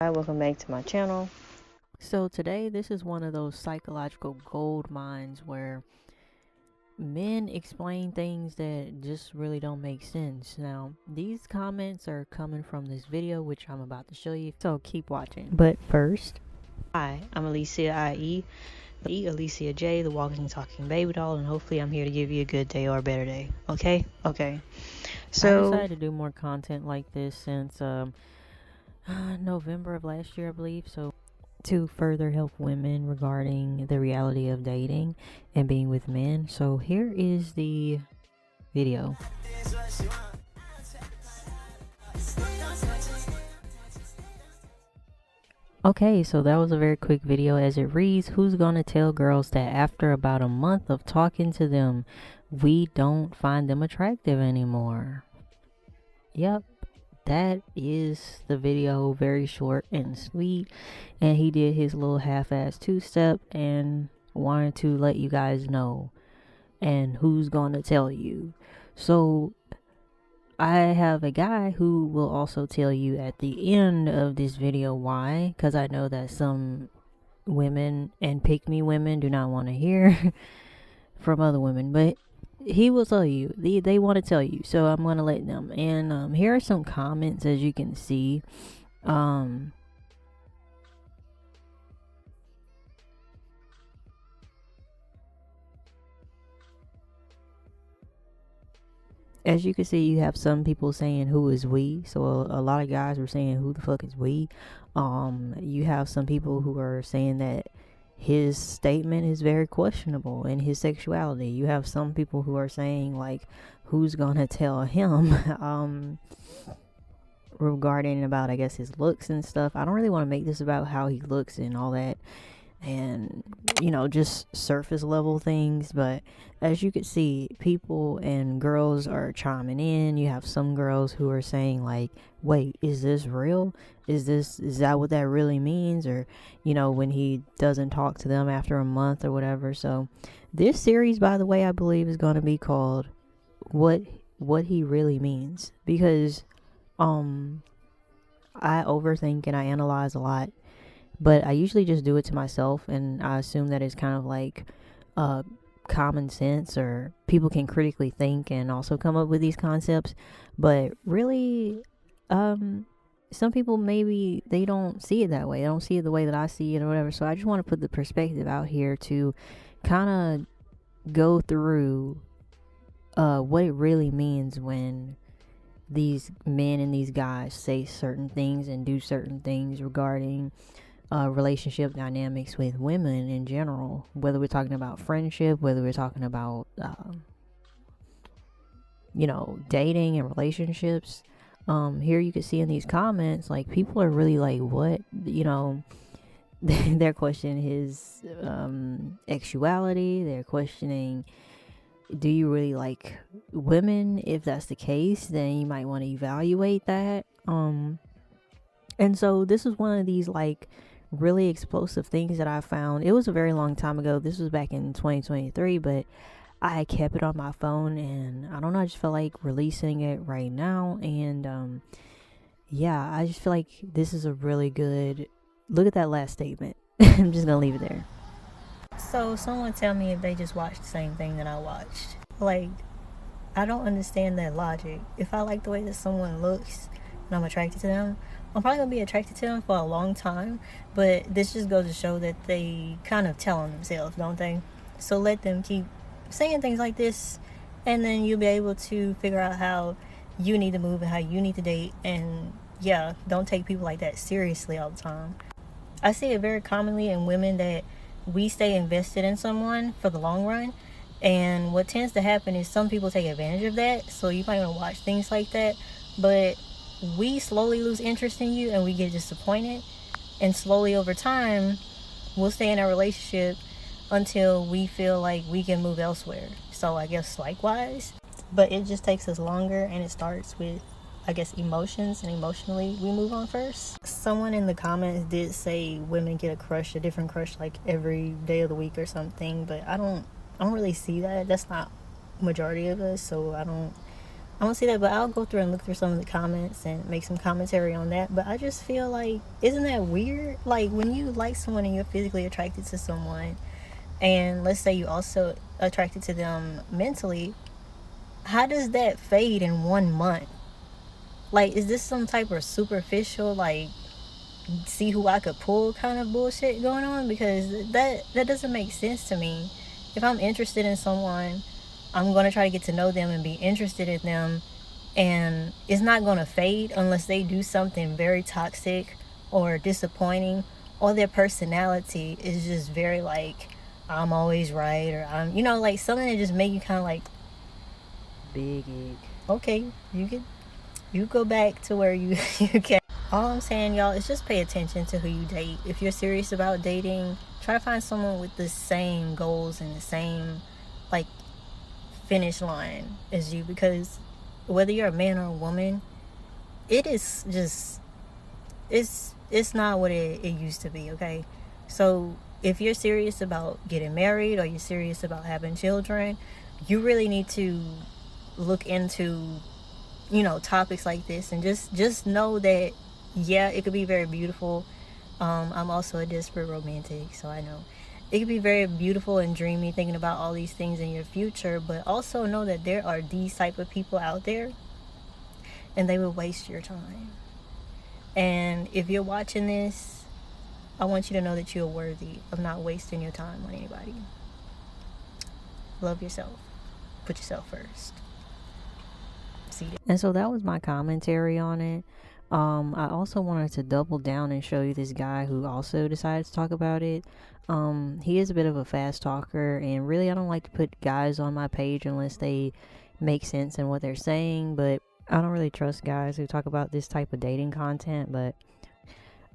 Hi, welcome back to my channel. So today, this is one of those psychological gold mines where men explain things that just really don't make sense. Now, these comments are coming from this video, which I'm about to show you, so keep watching. But first, Hi, I'm Allicia, i.e. Allicia J, the walking, talking baby doll, and hopefully I'm here to give you a good day or a better day. Okay? Okay. I decided to do more content like this since November of last year, I believe. So to further help women regarding the reality of dating and being with men. So here is the video. Okay, so that was a very quick video. As it reads, who's gonna tell girls that after about a month of talking to them, we don't find them attractive anymore? Yep, that is the video. Very short and sweet, and he did his little half-ass two-step and wanted to let you guys know. And who's gonna tell you? So I have a guy who will also tell you at the end of this video why, because I know that some women and pick-me women do not want to hear from other women, but he will tell you. They want to tell you, so I'm going to let them. And here are some comments, as you can see. As you can see, you have some people saying who is we. So a lot of guys were saying who the fuck is we. You have some people who are saying that his statement is very questionable in his sexuality. You have some people who are saying like who's gonna tell him regarding about, I guess, his looks and stuff. I don't really want to make this about how he looks and all that, and you know, just surface level things. But as you can see, people and girls are chiming in. You have some girls who are saying like, wait, is this real? Is that what that really means? Or, you know, when he doesn't talk to them after a month or whatever. So this series, by the way, I believe is going to be called what he really means, because I overthink and I analyze a lot, but I usually just do it to myself, and I assume that it's kind of like common sense, or people can critically think and also come up with these concepts. But really, some people, maybe they don't see it that way. They don't see it the way that I see it or whatever. So I just want to put the perspective out here to kind of go through what it really means when these men and these guys say certain things and do certain things regarding relationship dynamics with women in general, whether we're talking about friendship, whether we're talking about you know, dating and relationships. Here you can see in these comments, like, people are really like, what, you know, they're questioning his sexuality. They're questioning, do you really like women? If that's the case, then you might want to evaluate that. And so this is one of these like really explosive things that I found. It was a very long time ago. This was back in 2023, but I kept it on my phone, and I don't know, I just feel like releasing it right now. And yeah, I just feel like this is a really good look at that last statement. I'm just gonna leave it there. So someone tell me if they just watched the same thing that I watched. Like, I don't understand that logic. If I like the way that someone looks and I'm attracted to them, I'm probably gonna be attracted to them for a long time. But this just goes to show that they kind of tell on themselves, don't they? So let them keep saying things like this, and then you'll be able to figure out how you need to move and how you need to date. And yeah, don't take people like that seriously all the time. I see it very commonly in women that we stay invested in someone for the long run, and what tends to happen is some people take advantage of that. So you might want to watch things like that. But we slowly lose interest in you and we get disappointed, and slowly over time we'll stay in a relationship until we feel like we can move elsewhere. So I guess likewise, but it just takes us longer, and it starts with, I guess, emotions, and emotionally we move on first. Someone in the comments did say women get a different crush like every day of the week or something, but I don't really see that. That's not majority of us, so I don't I don't see that, but I'll go through and look through some of the comments and make some commentary on that. But I just feel like, isn't that weird? Like, when you like someone and you're physically attracted to someone, and let's say you also attracted to them mentally, how does that fade in 1 month? Like, is this some type of superficial, like, see who I could pull kind of bullshit going on? Because that doesn't make sense to me. If I'm interested in someone, I'm going to try to get to know them and be interested in them, and it's not going to fade unless they do something very toxic or disappointing, or their personality is just very like, I'm always right, or I'm, you know, like something that just make you kind of like, Big egg. okay, you go back to where you you can. All I'm saying, y'all, is just pay attention to who you date. If you're serious about dating, try to find someone with the same goals and the same, like, finish line as you, because whether you're a man or a woman, it is just, it's not what it used to be, okay? So if you're serious about getting married or you're serious about having children, you really need to look into, you know, topics like this, and just know that, yeah, it could be very beautiful. I'm also a desperate romantic, so I know it could be very beautiful and dreamy thinking about all these things in your future, but also know that there are these type of people out there, and they will waste your time. And if you're watching this, I want you to know that you're worthy of not wasting your time on anybody. Love yourself. Put yourself first. And so that was my commentary on it. I also wanted to double down and show you this guy who also decided to talk about it. He is a bit of a fast talker, and really I don't like to put guys on my page unless they make sense in what they're saying, but I don't really trust guys who talk about this type of dating content. But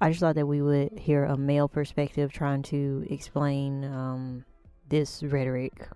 I just thought that we would hear a male perspective trying to explain this rhetoric.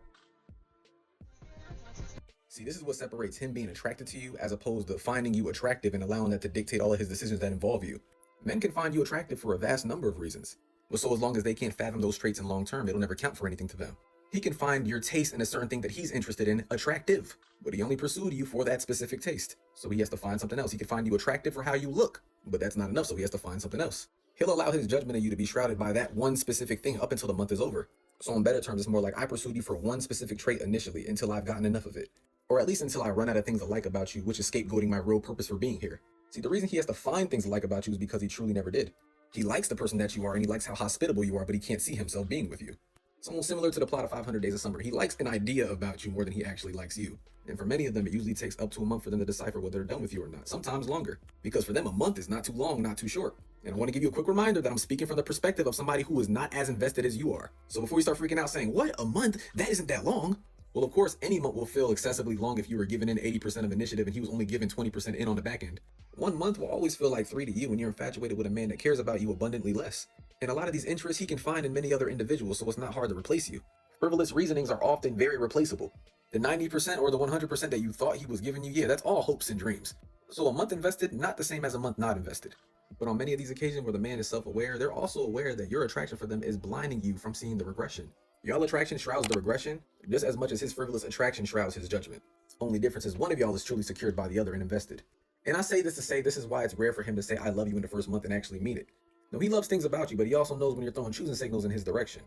See, this is what separates him being attracted to you as opposed to finding you attractive and allowing that to dictate all of his decisions that involve you. Men can find you attractive for a vast number of reasons, but so as long as they can't fathom those traits in long term, it'll never count for anything to them. He can find your taste in a certain thing that he's interested in attractive, but he only pursued you for that specific taste. So he has to find something else. He can find you attractive for how you look, but that's not enough, so he has to find something else. He'll allow his judgment of you to be shrouded by that one specific thing up until the month is over. So in better terms, it's more like I pursued you for one specific trait initially until I've gotten enough of it. Or at least until I run out of things I like about you, which is scapegoating my real purpose for being here. See, the reason he has to find things to like about you is because he truly never did. He likes the person that you are, and he likes how hospitable you are, but he can't see himself being with you. It's almost similar to the plot of 500 Days of Summer. He likes an idea about you more than he actually likes you. And for many of them, it usually takes up to a month for them to decipher whether they're done with you or not, sometimes longer. Because for them, a month is not too long, not too short. And I want to give you a quick reminder that I'm speaking from the perspective of somebody who is not as invested as you are. So before you start freaking out saying, what, a month? That isn't that long. Well, of course, any month will feel excessively long if you were given in 80% of initiative and he was only given 20% in on the back end. 1 month will always feel like 3 to you when you're infatuated with a man that cares about you abundantly less. And a lot of these interests he can find in many other individuals, so it's not hard to replace you. Frivolous reasonings are often very replaceable. The 90% or the 100% that you thought he was giving you, yeah, that's all hopes and dreams. So a month invested, not the same as a month not invested. But on many of these occasions where the man is self-aware, they're also aware that your attraction for them is blinding you from seeing the regression. Y'all attraction shrouds the regression just as much as his frivolous attraction shrouds his judgment. Only difference is one of y'all is truly secured by the other and invested. And I say this to say this is why it's rare for him to say I love you in the first month and actually mean it. No, he loves things about you, but he also knows when you're throwing choosing signals in his direction.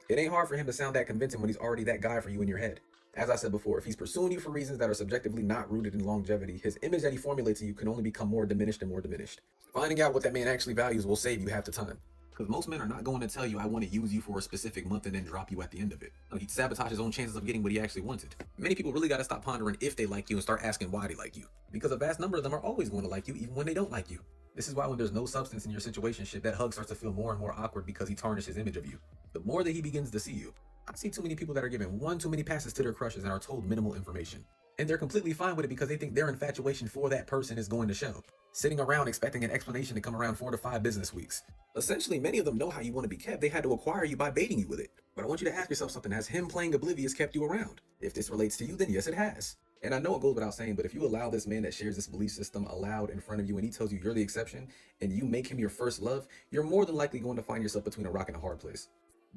It ain't hard for him to sound that convincing when he's already that guy for you in your head. As I said before, if he's pursuing you for reasons that are subjectively not rooted in longevity, his image that he formulates of you can only become more diminished and more diminished. Finding out what that man actually values will save you half the time. Because most men are not going to tell you I want to use you for a specific month and then drop you at the end of it. No, he'd sabotage his own chances of getting what he actually wanted. Many people really got to stop pondering if they like you and start asking why they like you. Because a vast number of them are always going to like you even when they don't like you. This is why when there's no substance in your situationship, that hug starts to feel more and more awkward because he tarnished his image of you. The more that he begins to see you. I see too many people that are given one too many passes to their crushes and are told minimal information. And they're completely fine with it because they think their infatuation for that person is going to show. Sitting around expecting an explanation to come around 4 to 5 business weeks. Essentially, many of them know how you want to be kept. They had to acquire you by baiting you with it. But I want you to ask yourself something. Has him playing oblivious kept you around? If this relates to you, then yes, it has. And I know it goes without saying, but if you allow this man that shares this belief system aloud in front of you and he tells you you're the exception and you make him your first love, you're more than likely going to find yourself between a rock and a hard place.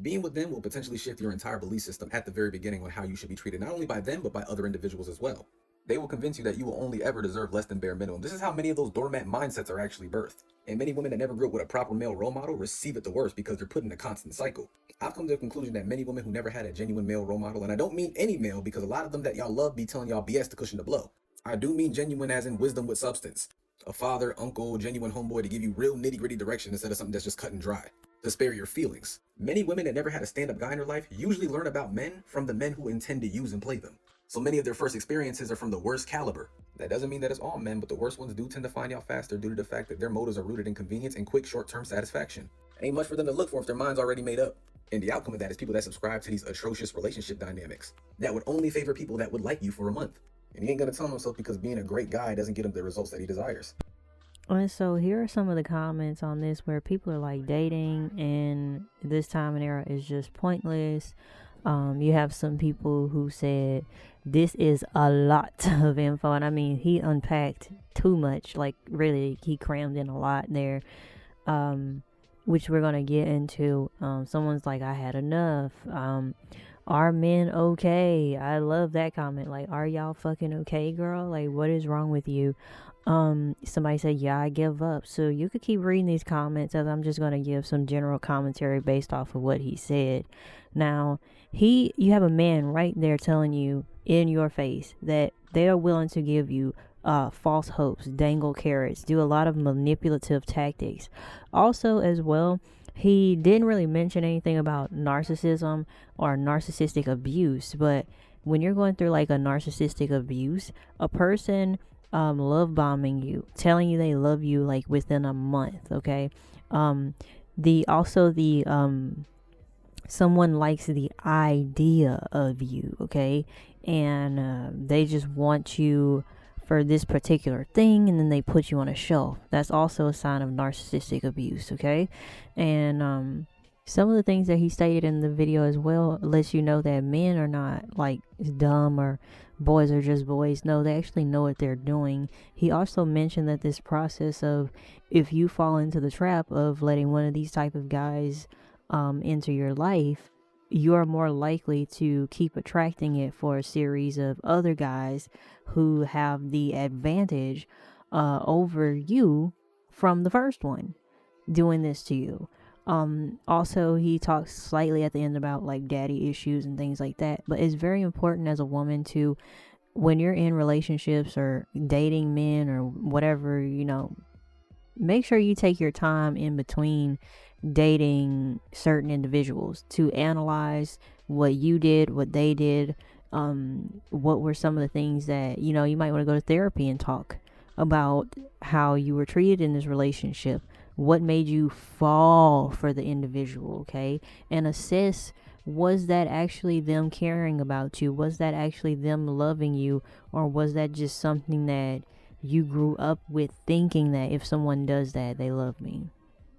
Being with them will potentially shift your entire belief system at the very beginning on how you should be treated, not only by them, but by other individuals as well. They will convince you that you will only ever deserve less than bare minimum. This is how many of those doormat mindsets are actually birthed. And many women that never grew up with a proper male role model receive it the worst because they're put in a constant cycle. I've come to the conclusion that many women who never had a genuine male role model, and I don't mean any male because a lot of them that y'all love be telling y'all BS to cushion the blow. I do mean genuine as in wisdom with substance. A father, uncle, genuine homeboy to give you real nitty-gritty direction instead of something that's just cut and dry, to spare your feelings. Many women that never had a stand-up guy in their life usually learn about men from the men who intend to use and play them. So many of their first experiences are from the worst caliber. That doesn't mean that it's all men, but the worst ones do tend to find out faster due to the fact that their motives are rooted in convenience and quick short-term satisfaction. Ain't much for them to look for if their mind's already made up. And the outcome of that is people that subscribe to these atrocious relationship dynamics that would only favor people that would like you for a month. And he ain't gonna tell himself because being a great guy doesn't get him the results that he desires. And so here are some of the comments on this where people are like, dating and this time and era is just pointless. You have some people who said this is a lot of info, and I mean he unpacked too much, like really he crammed in a lot there, which we're gonna get into. Someone's like, I had enough. Are men okay? I love that comment. Like, are y'all fucking okay, girl? Like, what is wrong with you? Somebody said, yeah, I give up. So you could keep reading these comments as I'm just going to give some general commentary based off of what he said. Now, you have a man right there telling you in your face that they are willing to give you false hopes, dangle carrots, do a lot of manipulative tactics. Also, as well, he didn't really mention anything about narcissism or narcissistic abuse, but when you're going through like a narcissistic abuse, a person love bombing you, telling you they love you like within a month, okay? Someone likes the idea of you, okay? And they just want you for this particular thing, and then they put you on a shelf. That's also a sign of narcissistic abuse, okay? And some of the things that he stated in the video as well lets you know that men are not like dumb or boys are just boys. No, they actually know what they're doing. He also mentioned that this process of, if you fall into the trap of letting one of these type of guys into your life, you are more likely to keep attracting it for a series of other guys who have the advantage over you from the first one doing this to you. Also, he talks slightly at the end about like daddy issues and things like that, but it's very important as a woman to, when you're in relationships or dating men or whatever, you know, make sure you take your time in between dating certain individuals to analyze what you did, what they did, what were some of the things that, you know, you might want to go to therapy and talk about how you were treated in this relationship. What made you fall for the individual, okay? And assess, was that actually them caring about you? Was that actually them loving you? Or was that just something that you grew up with, thinking that if someone does that, they love me?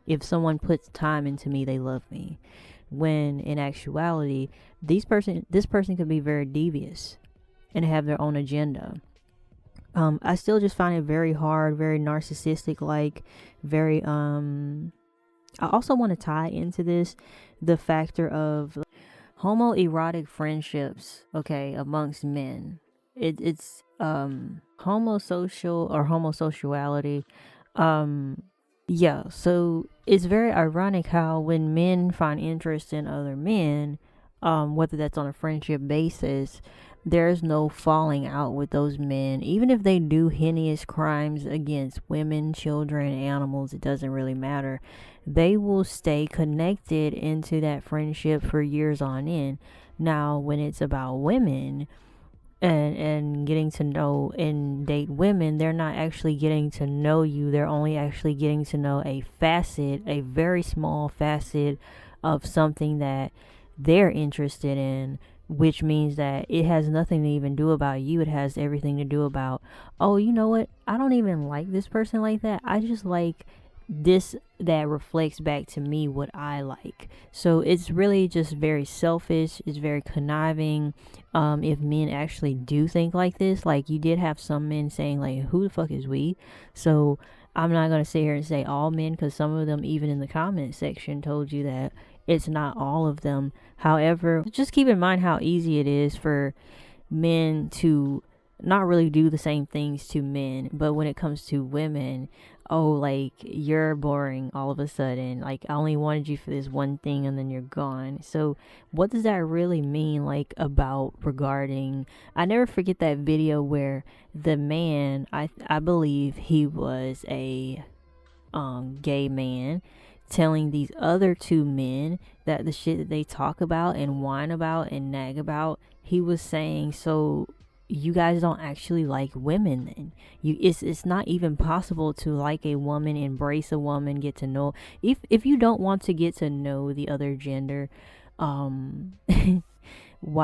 If someone puts time into me, they love me. When in actuality, this person could be very devious and have their own agenda. I still just find it very hard, very narcissistic, like very, I also want to tie into this the factor of homoerotic friendships, okay, amongst men. It's homosocial or homosexuality. Yeah, so it's very ironic how when men find interest in other men, whether that's on a friendship basis, there's no falling out with those men. Even if they do heinous crimes against women, children, animals, it doesn't really matter. They will stay connected into that friendship for years on end. Now, when it's about women and getting to know and date women, they're not actually getting to know you. They're only actually getting to know a facet, a very small facet of something that they're interested in, which means that it has nothing to even do about you. It has everything to do about, oh, you know what? I don't even like this person like that. I just like this that reflects back to me what I like. So it's really just very selfish. It's very conniving. If men actually do think like this, like you did have some men saying like, who the fuck is we? So I'm not going to sit here and say all men, because some of them even in the comment section told you that it's not all of them. However, just keep in mind how easy it is for men to not really do the same things to men, but when it comes to women, oh, like, you're boring all of a sudden. Like, I only wanted you for this one thing and then you're gone. So what does that really mean, like, about regarding, I never forget that video where the man, I believe he was a gay man, telling these other two men that the shit that they talk about and whine about and nag about, he was saying, so you guys don't actually like women then. It's not even possible to like a woman, embrace a woman, get to know, if you don't want to get to know the other gender, why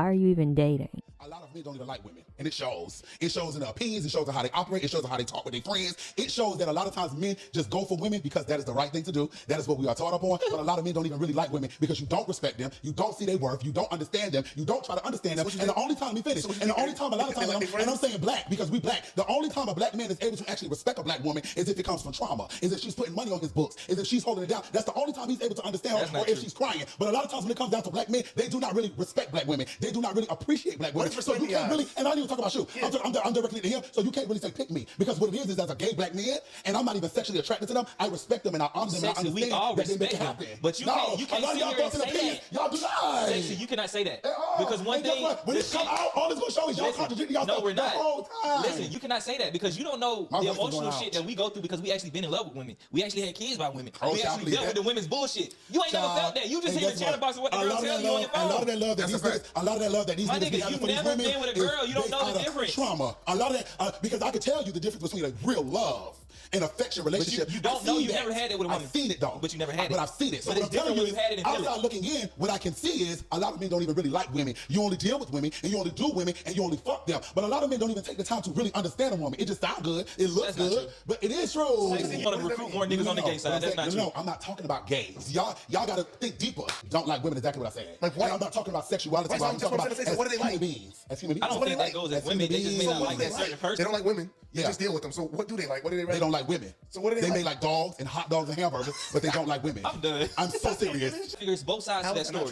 are you even dating? A lot of men don't even like women, and it shows. It shows in their opinions, it shows in how they operate, it shows in how they talk with their friends. It shows that a lot of times men just go for women because that is the right thing to do. That is what we are taught upon. But a lot of men don't even really like women because you don't respect them, you don't see their worth, you don't understand them, you don't try to understand them. And the only time we finish, and the only time a lot of times, and I'm saying black because we black, the only time a black man is able to actually respect a black woman is if it comes from trauma, is if she's putting money on his books, is if she's holding it down. That's the only time he's able to understand her, or if she's crying. But a lot of times when it comes down to black men, they do not really respect black women. They do not really appreciate black women. So you can't really, and I don't even talk about you. Yeah. I'm directly to him, so you can't really say pick me, because what it is as a gay black man, and I'm not even sexually attracted to them. I respect them and I honor them. And I understand that they make it happen. But you can't sit here and say that. Y'all do not. Sexy, you cannot say that. Because one thing, when it come out, all it's gonna show is y'all contradicting y'all. No, we're not. The whole time. Listen, you cannot say that because you don't know the emotional shit that we go through because we actually been in love with women. We actually had kids by women. We actually dealt with the women's bullshit. You ain't never felt that. You just hear the chat box of what the girl tell you on your phone. A lot of that love that these niggas, a lot of that love that these niggas be having for these women. You never been with a girl, you don't know the difference. Trauma. A lot of that, because I can tell you the difference between a real love and affection relationship. But you don't know. You never had that with a woman. I've seen it though. But you never had it. But I've seen it. So but what I'm telling you is, had it in outside looking in, what I can see is a lot of men don't even really like women. You only deal with women, and you only do women, and you only fuck them. But a lot of men don't even take the time to really understand a woman. It just sounds good. It looks good. But it is true. You want to recruit more niggas on the gay side. That's not true. No, I'm not talking about gays. Y'all gotta think deeper. Don't like women, exactly what I said. Like, I'm not talking about sexuality. I'm talking about what do they like? Human beings. As human beings. I don't think that goes as women. They just may not like that certain person. They don't like women. You just deal with them. So what do they like? What do they like? They don't like women. So what do they like? They may like dogs and hot dogs and hamburgers, but they don't like women. I'm done. I'm so serious. Figures both sides of that story.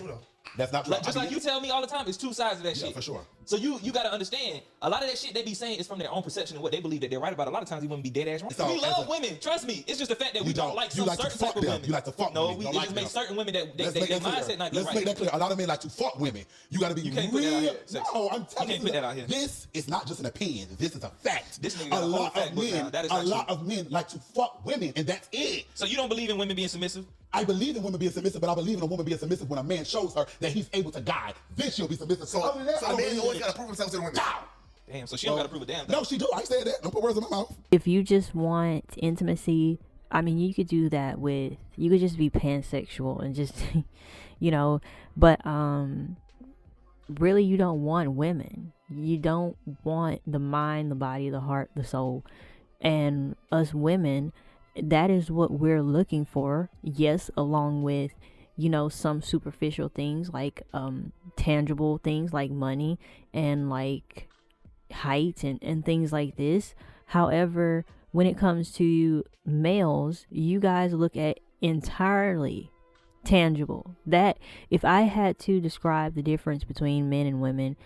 That's not true. Just like you tell me all the time, it's two sides of that shit. Yeah, for sure. So you got to understand, a lot of that shit they be saying is from their own perception and what they believe that they're right about. A lot of times these women be dead ass wrong. We love women, trust me. It's just the fact that we don't like some certain type of women. You like to fuck women. No, we just make certain women that their mindset not be right. Let's make that clear. A lot of men like to fuck women. You got to be real. Put that out here. No, I'm telling you. You can't put that out here. This is not just an opinion. This is a fact. This nigga got a lot of men. A lot of men like to fuck women, and that's it. So you don't believe in women being submissive? I believe in women being submissive, but I believe in a woman being submissive when a man shows her that he's able to guide. Then she'll be submissive. So the man always got to prove himself to the women. Damn, so she don't got to prove a damn thing. No, she do. I said that. Don't put words in my mouth. If you just want intimacy, I mean, you could do that with, you could just be pansexual and just, but really you don't want women. You don't want the mind, the body, the heart, the soul. And us women, that is what we're looking for. Yes, along with, some superficial things like tangible things like money and like height and things like this. However, when it comes to males, you guys look at entirely tangible. That if I had to describe the difference between men and women,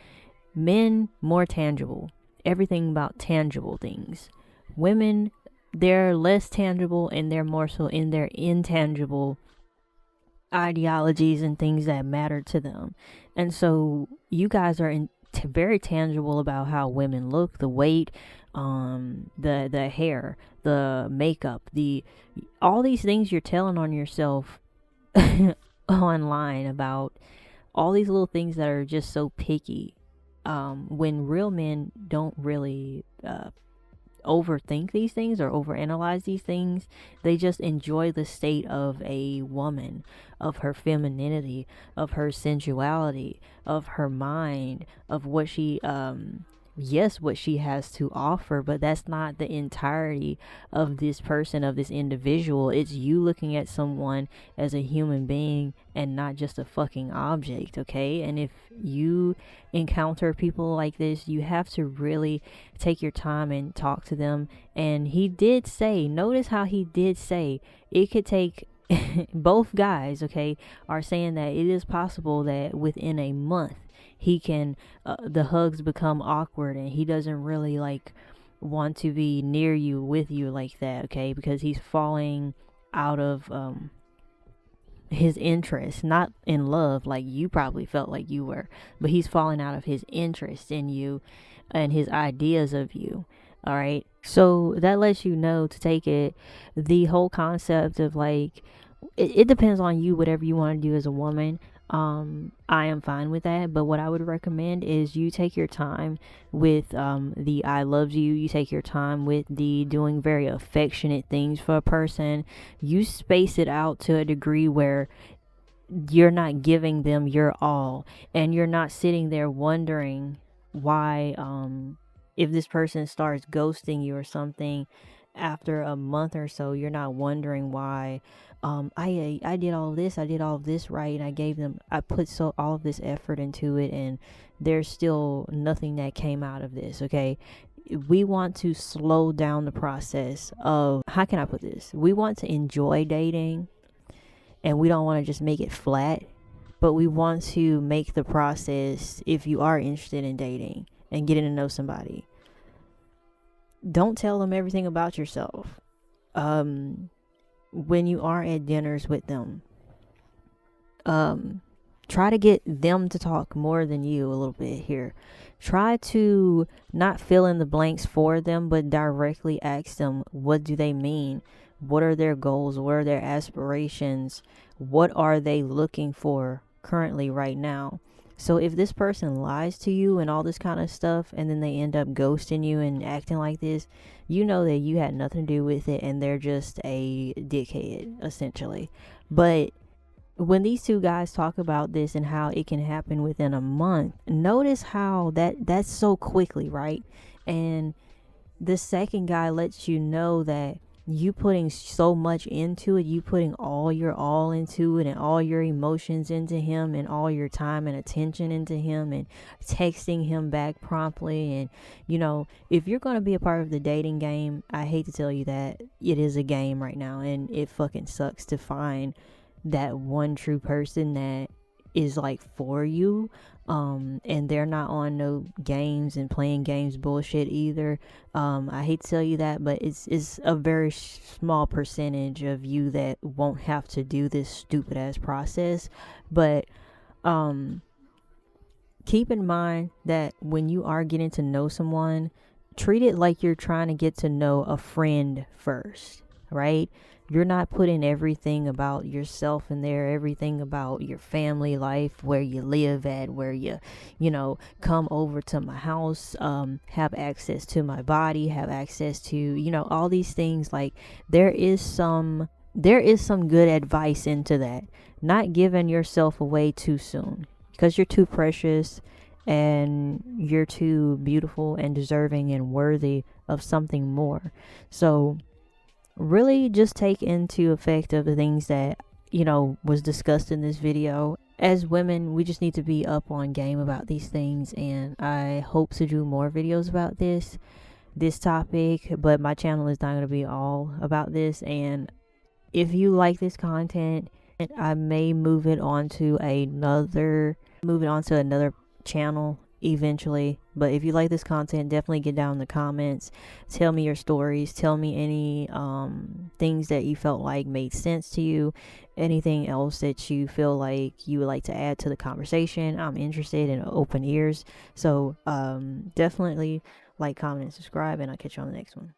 men more tangible, everything about tangible things. Women, they're less tangible and they're more so in their intangible ideologies and things that matter to them. And so you guys are very tangible about how women look, the weight, the hair, the makeup, all these things you're telling on yourself online about all these little things that are just so picky. When real men don't really overthink these things or overanalyze these things, they just enjoy the state of a woman, of her femininity, of her sensuality, of her mind, of what she what she has to offer, but that's not the entirety of this person, of this individual. It's you looking at someone as a human being and not just a fucking object, okay? And if you encounter people like this, you have to really take your time and talk to them. And he did say, notice how he did say it could take both guys, okay, are saying that it is possible that within a month he can the hugs become awkward, and he doesn't really like want to be near you, with you like that, okay? Because he's falling out of his interest, not in love like you probably felt like you were, but he's falling out of his interest in you and his ideas of you. All right, so that lets you know to take it, the whole concept of like, it depends on you, whatever you want to do as a woman. I am fine with that, but what I would recommend is you take your time with the I love you. You take your time with the doing very affectionate things for a person. You space it out to a degree where you're not giving them your all, and you're not sitting there wondering why if this person starts ghosting you or something after a month or so, you're not wondering why I did all of this right, and I put all of this effort into it, and there's still nothing that came out of this. Okay, we want to slow down the process of, how can I put this, we want to enjoy dating, and we don't want to just make it flat, but we want to make the process, if you are interested in dating and getting to know somebody, don't tell them everything about yourself. When you are at dinners with them, try to get them to talk more than you a little bit here. Try to not fill in the blanks for them, but directly ask them, what do they mean? What are their goals? What are their aspirations? What are they looking for currently right now? So if this person lies to you and all this kind of stuff, and then they end up ghosting you and acting like this, you know that you had nothing to do with it, and they're just a dickhead, essentially. But when these two guys talk about this and how it can happen within a month, notice how that's so quickly, right? And the second guy lets you know that you putting so much into it, you putting all your all into it, and all your emotions into him, and all your time and attention into him, and texting him back promptly. And you know, if you're going to be a part of the dating game, I hate to tell you that it is a game right now, and it fucking sucks to find that one true person that is like for you, and they're not on no games and playing games bullshit either. I hate to tell you that, but it's a very small percentage of you that won't have to do this stupid ass process. But keep in mind that when you are getting to know someone, treat it like you're trying to get to know a friend first, right? You're not putting everything about yourself in there, everything about your family life, where you live at, where you know, come over to my house, have access to my body, have access to, you know, all these things. Like, there is some good advice into that. Not giving yourself away too soon, because you're too precious, and you're too beautiful and deserving and worthy of something more. So really just take into effect of the things that, you know, was discussed in this video. As women, we just need to be up on game about these things, and I hope to do more videos about this topic, but my channel is not going to be all about this. And if you like this content, I may move it on to another channel eventually. But if you like this content, definitely get down in the comments, tell me your stories, tell me any things that you felt like made sense to you, anything else that you feel like you would like to add to the conversation. I'm interested in open ears. So definitely like, comment, and subscribe, and I'll catch you on the next one.